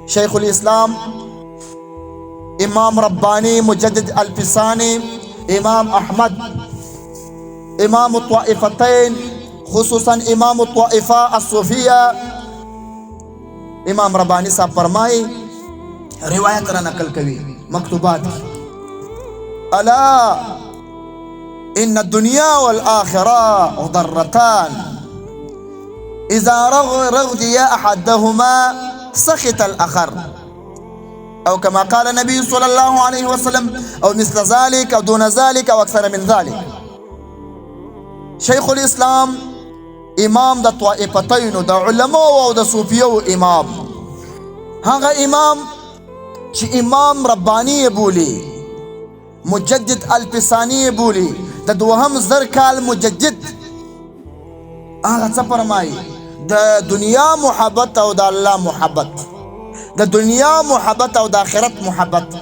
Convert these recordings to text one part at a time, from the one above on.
شيخ الإسلام إمام رباني مجدد الفساني إمام أحمد إمام الطائفتين خصوصا إمام الطائفة الصوفية إمام رباني صاحب فرمائي روایت را نقل کوي مکتوبات ألا إن الدنيا والآخرة ضرتان إذا رغدي أحدهما سخط الآخر أو كما قال النبي صلى الله عليه وسلم أو مثل ذلك أو دون ذلك أو أكثر من ذلك. شيخ الإسلام إمام دا طائفتين دا علماء و دا صوفيو إمام هذا إمام چه إمام رباني بولي مجدد الفساني بولي دا دوهم زركال مجدد هذا سفرماي دا دنيا محبت او دا الله محبت دا دنیا محبت او دا آخرت محبت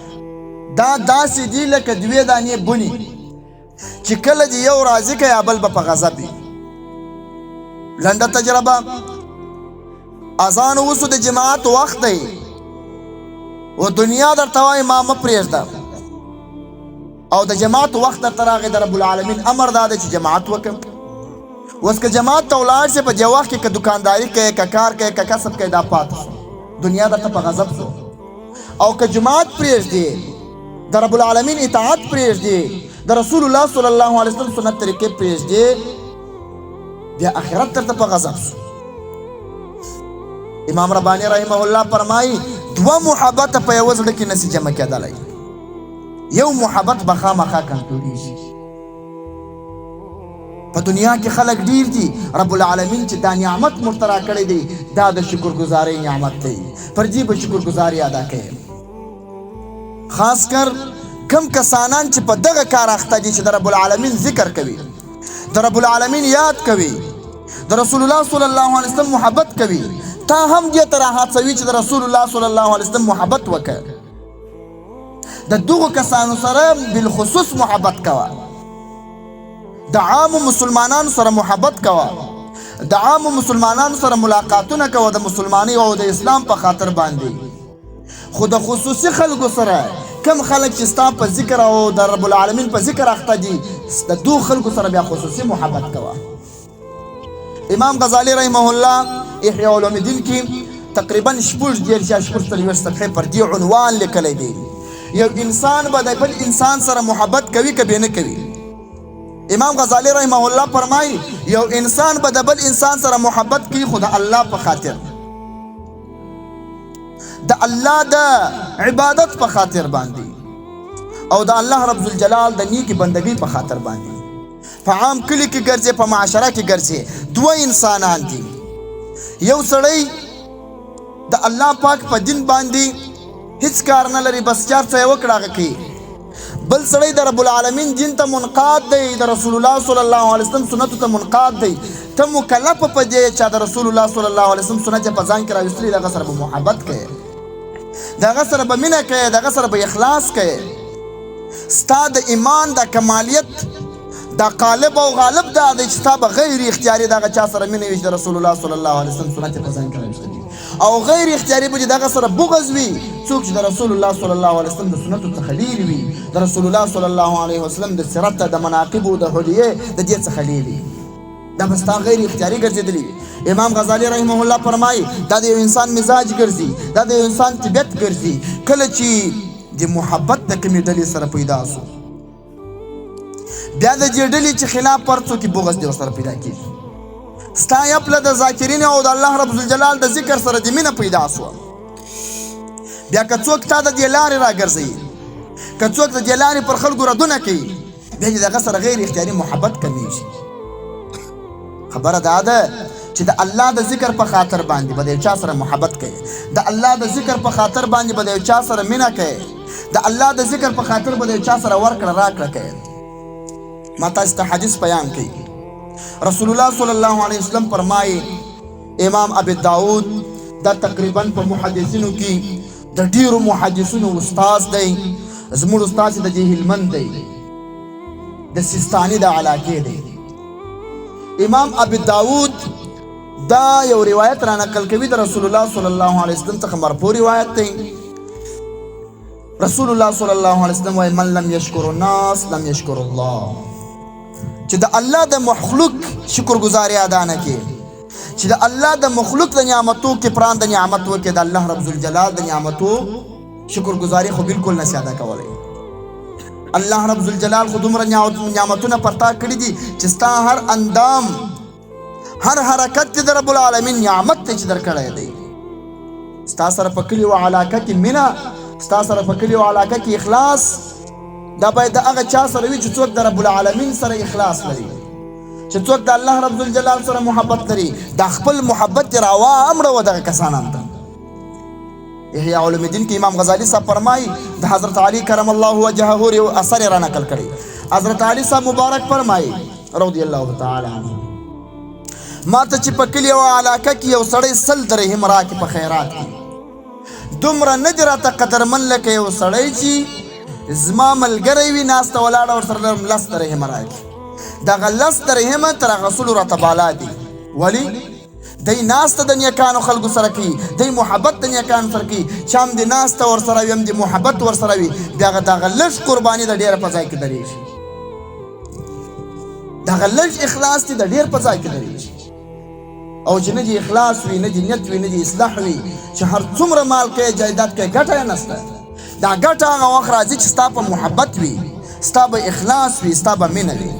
دا داسې دي لکه دوی دانې بوني چې کله دې یو راضي کوي بل به په غضب وي. لنډه تجربه اذان اوسو د جماعت وخت دی و دنیا درته وایي ما مه پرېږده او د جماعت وخت درته راغی د رب العالمین امر دا دی چې جماعت وکړم. اوس که جماعت ته ولاړ شي په دې وخت کې که دکانداري کوي که کار کوي که کسب کوي دا پاتې شو دنیا درته په غضب شو. او که جماعت پرېږدي د رب العالمین اطاعت پرېږدي د رسول الله صلی الله علیه وسلم سنت طریقې پرېږدي بیا آخرت درته په غضب شو. امام رباني رحمه الله فرمایي دوه محبت په یو زړه کې نشي جمع کېدلی. یو محبت به خامخا کنټرولیږي. په دنیا کې خلک ډیر دي رب العالمین چې دا نعمت مرترا کړی دی دا د شکرګزارۍ نعمت دی پر دې به شکرګزاري ادا کوي. خاص کر کم کسانان چې په دغه کار اخته دي چې د رب العالمین ذکر کوي د رب العالمین یاد کوي د رسول الله صلی الله علیه وسلم محبت کوي تا هم دې ته راهڅوي چې د رسول الله صلی الله علیه وسلم محبت وکړه. د دغو کسانو سره بالخصوص محبت کوه. د عامو مسلمانانو سره محبت کوه. د عامو مسلمانانو سره ملاقاتونه کوه د مسلمانۍ او د اسلام په خاطر باندې. خو د خصوصي خلکو سره کم خلک چې ستا په ذکر او د رب العالمین په ذکر اخته دي د دو خلکو سره بیا خصوصي محبت کوه. امام غزالی رحمه الله احیاء علوم الدین کې تقریبا شپږ صفحې پر دې عنوان لیکلی دی یو انسان به د بل انسان سره محبت کوي که بې نه کوي. امام غزالی رحمه الله فرمایي یو انسان به د بل انسان سره محبت کوي خو د الله په خاطر د الله د عبادت په خاطر باندې او د الله رب الجلال د نیکی بندګۍ په خاطر باندې. په عام کلی کې ګرځي په معاشره کې ګرځي دوه انسانان دي. یو سړی د الله پاک په دین باندې هیڅ کار نه لري بس چار څه وکړه هغه کوي. بل سړی د رب العالمین دین ته منقاد دی د رسول الله صلی الله علیه وسلم سنتو ته منقاد دی ته مکلف په دې چې د رسول الله صلی الله علیه وسلم سنت په ځان کې راوستلي دغه سره به محبت کوي دغه سره به مینه کوي دغه سره به اخلاص کوي. ستا د ایمان د کمالیت دا قالب او غالب دا دی چې تا به غیر اختیاري دغه چا سره مینه وي چې د رسول الله صلی الله علیه وسلم سنت په ځان کې راوستلي او غیر اختیاري به دغه سره بغض وي څوک چې د رسول الله صلی الله علیه وسلم د سنتو څخه لرې وي د رسول الله صلی الله علیه وسلم د سیرت د مناقب او د حلیې د دې څخه لرې دا به ستا غیر اختیاري ګرځېدلي. امام غزالی رحمه الله فرمایي دا د یو انسان مزاج ګرځي دا د یو انسان طبیعت ګرځي. کله چې د محبت د کمې ډلې سره پیدا شو بیا د دې ډلې چې خلاف پرڅو کې بغض دې ورسره پیدا کېږي. ستا یپله د ذاکرین او د الله رب الجلال د ذکر سره د مینه پیدا شوه بیا که څوک تا د دې لارې راګرځوي که څوک د دې لارې پر خلکو ردونه کوي بیا چې دغه سره غیر اختیاري محبت کمیږي. خبره دا ده چې د الله د ذکر په خاطر باندې به د یو چا سره محبت کوي د الله د ذکر په خاطر باندې به د یو چا سره مینه کوي د الله د ذکر په خاطر به د یو چا سره ورکړه راکړه کوي. ما تاسو ته حدیث بیان کوي رسول الله صلی الله علیه وسلم فرمایي امام ابي داود دا تقریبا په محدثینو کې د ډیرو محدثینو استاد دی زموږ استاد د هلمند دی د سیستاني د علاقې دی. امام ابي داود دا یو روایت را نقل کوي د رسول الله صلی الله علیه وسلم څخه مرفوع روایت دی. رسول الله صلی الله علیه وسلم وایي من لم یشکر الناس لم یشکر الله، چې د الله د مخلوق شکر گزاري ادا نه کړي، چې د الله د مخلوق د نعمتو کې پران د نعمت وکړي، د الله رب الجلال د نعمتو شکر گزاري خو بالکل نشي ادا کولی. الله رب الجلال خو دومره نعمتونه پرتا کړي دي چې ستا هر اندام هر حرکت د رب العالمین نعمت ته چې درکړی دی. ستا سره په کلي و علاقه کې مینه، ستا سره په کلي و علاقه کې اخلاص، دا باید د هغه چا سره وي چې څوک د رب العالمین سره اخلاص لري، چې څوک د الله رب الجلال سره محبت لري. دا خپل محبت روا امره و دغه کسانان ته. احیاء علوم الدین کې امام غزالی صاحب فرمایي د حضرت علی کرم الله وجهه یو اثر را نقل کړي. حضرت علی صاحب مبارک فرمایي رضی الله تعالی عنه، ما ته چې په کلي او علاقه کې یو سړی 100 درهم راکړي په خیرات کې، دومره نه دي راته قدرمن لکه یو سړی چې زما ملګری وي ناسته ولاړه ورسره 10 درهم راکړي. دغه 10 درهمه تر هغه سلو راته بالا دي. ولې؟ دی ناسته د نیکانو خلکو سره کوي، دی محبت د نیکانو سره کوي، چې هم د ناسته ورسره وي هم د محبت ورسره وي، بیا دغه لږ قرباني د ډېره په ځای کې درېږي، دغه لږ اخلاص دی د ډېر په ځای کې درېږي. او چې نه دي اخلاص وي، نه دي نیت وي، نه دي اصلاح وي، چې هر څومره مال کوي جایداد کوي ګټه یې نشته. دا ګټه هغه وخت راځي چې ستا په محبت وي، ستا به اخلاص وي، ستا به مینه وي.